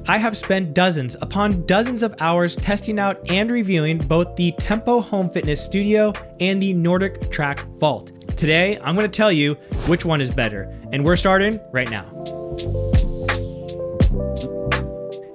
I have spent dozens upon dozens of hours testing out and reviewing both the Tempo Home Fitness Studio and the Nordictrack Vault. Today, I'm going to tell you which one is better, and we're starting right now.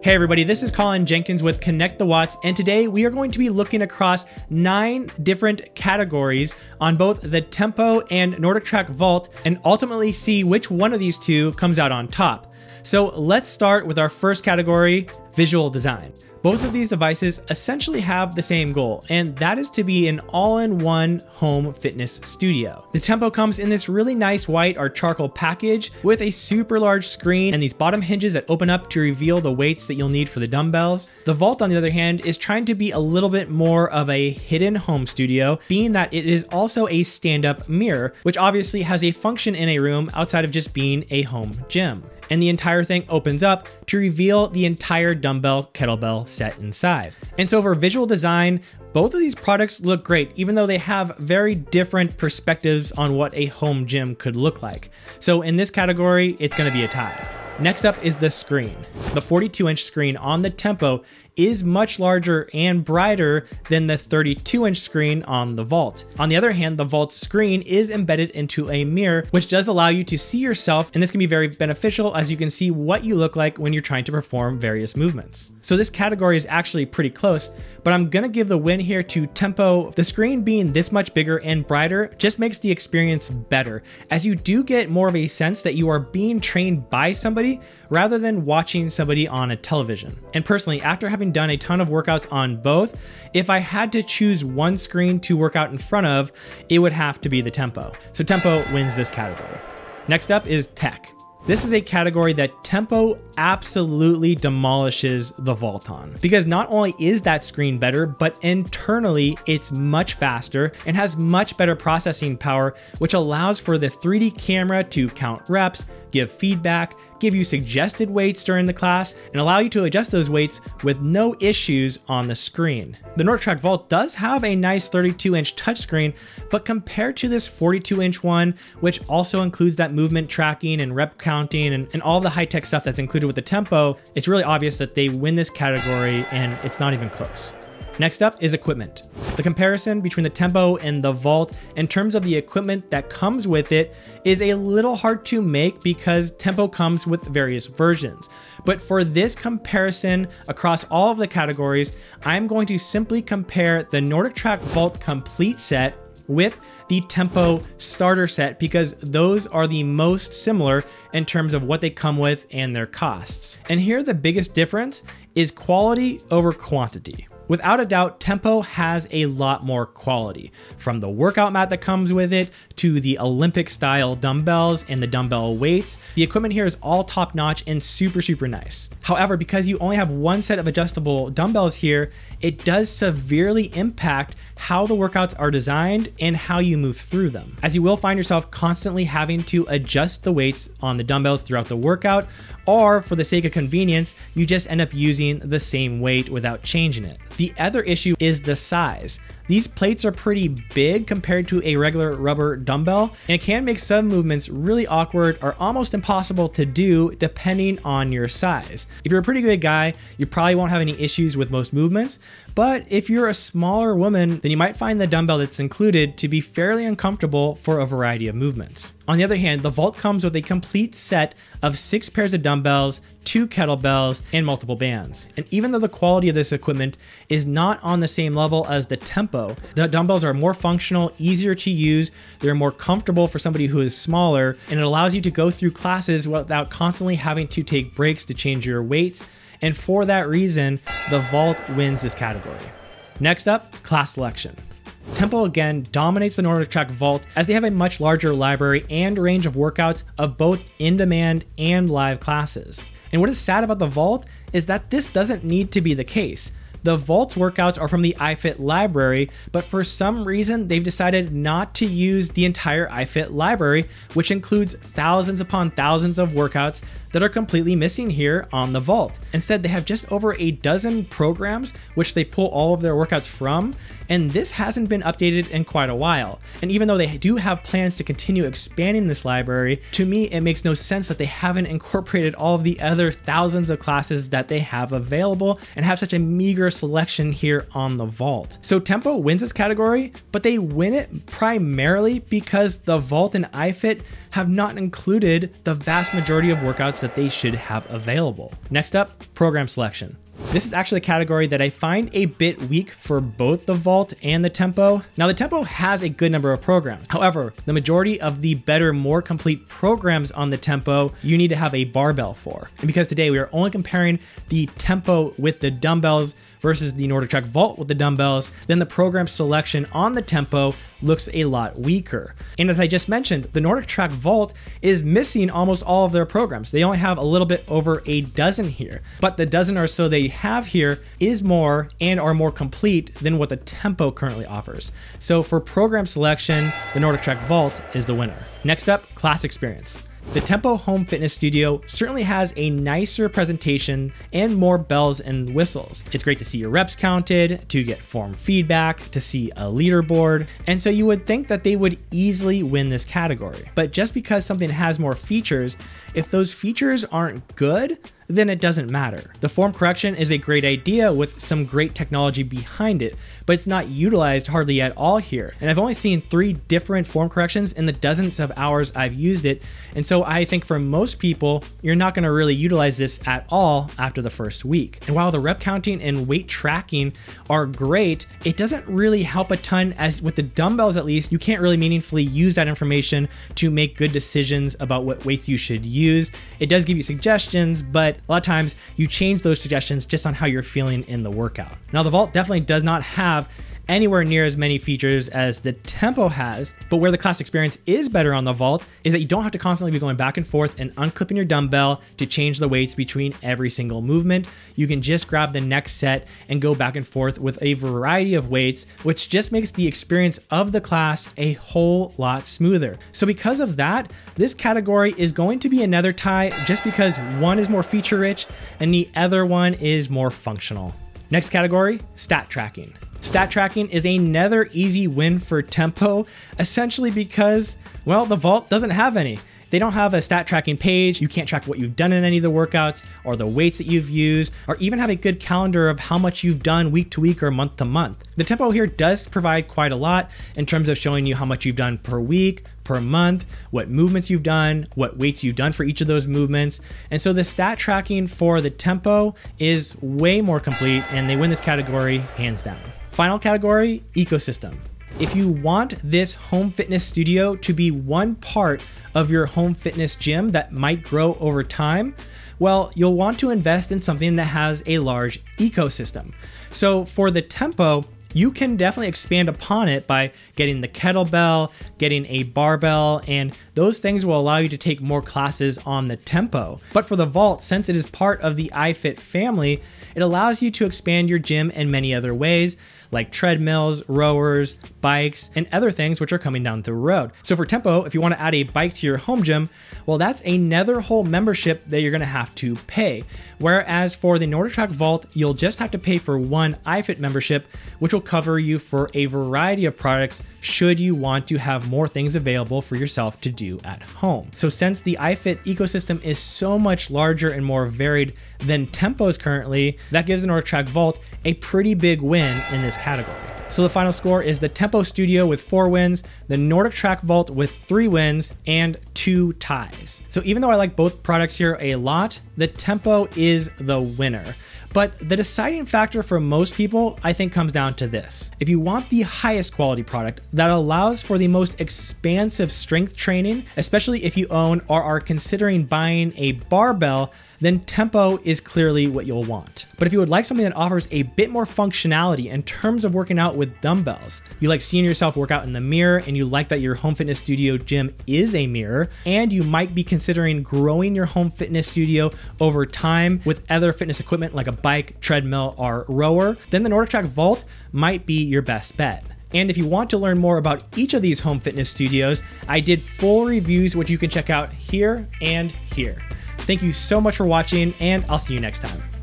Hey everybody, this is Colin Jenkins with Connect the Watts, and today we are going to be looking across 9 different categories on both the Tempo and Nordictrack Vault and ultimately see which one of these two comes out on top. So let's start with our first category, visual design. Both of these devices essentially have the same goal, and that is to be an all-in-one home fitness studio. The Tempo comes in this really nice white or charcoal package with a super large screen and these bottom hinges that open up to reveal the weights that you'll need for the dumbbells. The Vault, on the other hand, is trying to be a little bit more of a hidden home studio, being that it is also a stand-up mirror, which obviously has a function in a room outside of just being a home gym. And the entire thing opens up to reveal the entire dumbbell kettlebell set inside. And so for visual design, both of these products look great, even though they have very different perspectives on what a home gym could look like. So in this category, it's going to be a tie. Next up is the screen. The 42-inch screen on the Tempo is much larger and brighter than the 32-inch screen on the Vault. On the other hand, the Vault's screen is embedded into a mirror, which does allow you to see yourself, and this can be very beneficial as you can see what you look like when you're trying to perform various movements. So this category is actually pretty close, but I'm gonna give the win here to Tempo. The screen being this much bigger and brighter just makes the experience better, as you do get more of a sense that you are being trained by somebody rather than watching somebody on a television. And personally, after having done a ton of workouts on both, if I had to choose one screen to work out in front of, it would have to be the Tempo. So Tempo wins this category. Next up is tech. This is a category that Tempo absolutely demolishes the Vault on, because not only is that screen better, but internally it's much faster and has much better processing power, which allows for the 3D camera to count reps, give feedback, give you suggested weights during the class, and allow you to adjust those weights with no issues on the screen. The Nordictrack Vault does have a nice 32-inch touchscreen, but compared to this 42-inch one, which also includes that movement tracking and rep counting and all the high-tech stuff that's included with the Tempo, it's really obvious that they win this category and it's not even close. Next up is equipment. The comparison between the Tempo and the Vault in terms of the equipment that comes with it is a little hard to make because Tempo comes with various versions. But for this comparison across all of the categories, I'm going to simply compare the Nordictrack Vault Complete Set with the Tempo starter set because those are the most similar in terms of what they come with and their costs. And here the biggest difference is quality over quantity. Without a doubt, Tempo has a lot more quality, from the workout mat that comes with it to the Olympic style dumbbells and the dumbbell weights. The equipment here is all top notch and super nice. However, because you only have one set of adjustable dumbbells here, it does severely impact how the workouts are designed and how you move through them, as you will find yourself constantly having to adjust the weights on the dumbbells throughout the workout, or for the sake of convenience, you just end up using the same weight without changing it. The other issue is the size. These plates are pretty big compared to a regular rubber dumbbell, and it can make some movements really awkward or almost impossible to do depending on your size. If you're a pretty big guy, you probably won't have any issues with most movements, but if you're a smaller woman, then you might find the dumbbell that's included to be fairly uncomfortable for a variety of movements. On the other hand, the Vault comes with a complete set of 6 pairs of dumbbells, 2 kettlebells, and multiple bands. And even though the quality of this equipment is not on the same level as the Tempo, the dumbbells are more functional, easier to use, they're more comfortable for somebody who is smaller, and it allows you to go through classes without constantly having to take breaks to change your weights. And for that reason, the Vault wins this category. Next up, class selection. Tempo again dominates the Nordictrack Vault as they have a much larger library and range of workouts of both in-demand and live classes. And what is sad about the Vault is that this doesn't need to be the case. The Vault's workouts are from the iFit library, but for some reason they've decided not to use the entire iFit library, which includes thousands upon thousands of workouts that are completely missing here on the Vault. Instead, they have just over a dozen programs which they pull all of their workouts from, and this hasn't been updated in quite a while. And even though they do have plans to continue expanding this library, to me it makes no sense that they haven't incorporated all of the other thousands of classes that they have available and have such a meager selection here on the Vault. So Tempo wins this category, but they win it primarily because the Vault and iFit have not included the vast majority of workouts that they should have available. Next up, program selection. This is actually a category that I find a bit weak for both the Vault and the Tempo. Now the Tempo has a good number of programs. However, the majority of the better, more complete programs on the Tempo, you need to have a barbell for. And because today we are only comparing the Tempo with the dumbbells versus the Nordictrack Vault with the dumbbells, then the program selection on the Tempo looks a lot weaker. And as I just mentioned, the Nordictrack Vault is missing almost all of their programs. They only have a little bit over a dozen here, but the dozen or so they have here is more and are more complete than what the Tempo currently offers. So for program selection, the Nordictrack Vault is the winner. Next up, class experience. The Tempo Home Fitness Studio certainly has a nicer presentation and more bells and whistles. It's great to see your reps counted, to get form feedback, to see a leaderboard, and so you would think that they would easily win this category. But just because something has more features, if those features aren't good, then it doesn't matter. The form correction is a great idea with some great technology behind it, but it's not utilized hardly at all here. And I've only seen 3 different form corrections in the dozens of hours I've used it. And so I think for most people, you're not gonna really utilize this at all after the first week. And while the rep counting and weight tracking are great, it doesn't really help a ton, as with the dumbbells at least, you can't really meaningfully use that information to make good decisions about what weights you should use. It does give you suggestions, but a lot of times you change those suggestions just on how you're feeling in the workout. Now the Vault definitely does not have anywhere near as many features as the Tempo has, but where the class experience is better on the Vault is that you don't have to constantly be going back and forth and unclipping your dumbbell to change the weights between every single movement. You can just grab the next set and go back and forth with a variety of weights, which just makes the experience of the class a whole lot smoother. So because of that, this category is going to be another tie just because one is more feature rich and the other one is more functional. Next category, stat tracking. Stat tracking is another easy win for Tempo, essentially because, well, the Vault doesn't have any. They don't have a stat tracking page. You can't track what you've done in any of the workouts or the weights that you've used, or even have a good calendar of how much you've done week to week or month to month. The Tempo here does provide quite a lot in terms of showing you how much you've done per week, per month, what movements you've done, what weights you've done for each of those movements. And so the stat tracking for the Tempo is way more complete, and they win this category hands down. Final category, ecosystem. If you want this home fitness studio to be one part of your home fitness gym that might grow over time, well, you'll want to invest in something that has a large ecosystem. So for the Tempo, you can definitely expand upon it by getting the kettlebell, getting a barbell, and those things will allow you to take more classes on the Tempo. But for the Vault, since it is part of the iFit family, it allows you to expand your gym in many other ways, like treadmills, rowers, bikes, and other things which are coming down the road. So for Tempo, if you want to add a bike to your home gym, well, that's another whole membership that you're going to have to pay. Whereas for the Nordictrack Vault, you'll just have to pay for one iFit membership, which will cover you for a variety of products should you want to have more things available for yourself to do at home. So since the iFit ecosystem is so much larger and more varied than Tempo's currently, that gives the Nordictrack Vault a pretty big win in this category. So the final score is the Tempo Studio with 4 wins, the Nordictrack Vault with 3 wins, and 2 ties. So even though I like both products here a lot, the Tempo is the winner. But the deciding factor for most people, I think, comes down to this. If you want the highest quality product that allows for the most expansive strength training, especially if you own or are considering buying a barbell, then Tempo is clearly what you'll want. But if you would like something that offers a bit more functionality in terms of working out with dumbbells, you like seeing yourself work out in the mirror, and you like that your home fitness studio gym is a mirror, and you might be considering growing your home fitness studio over time with other fitness equipment like a bike, treadmill, or rower, then the Nordictrack Vault might be your best bet. And if you want to learn more about each of these home fitness studios, I did full reviews, which you can check out here and here. Thank you so much for watching, and I'll see you next time.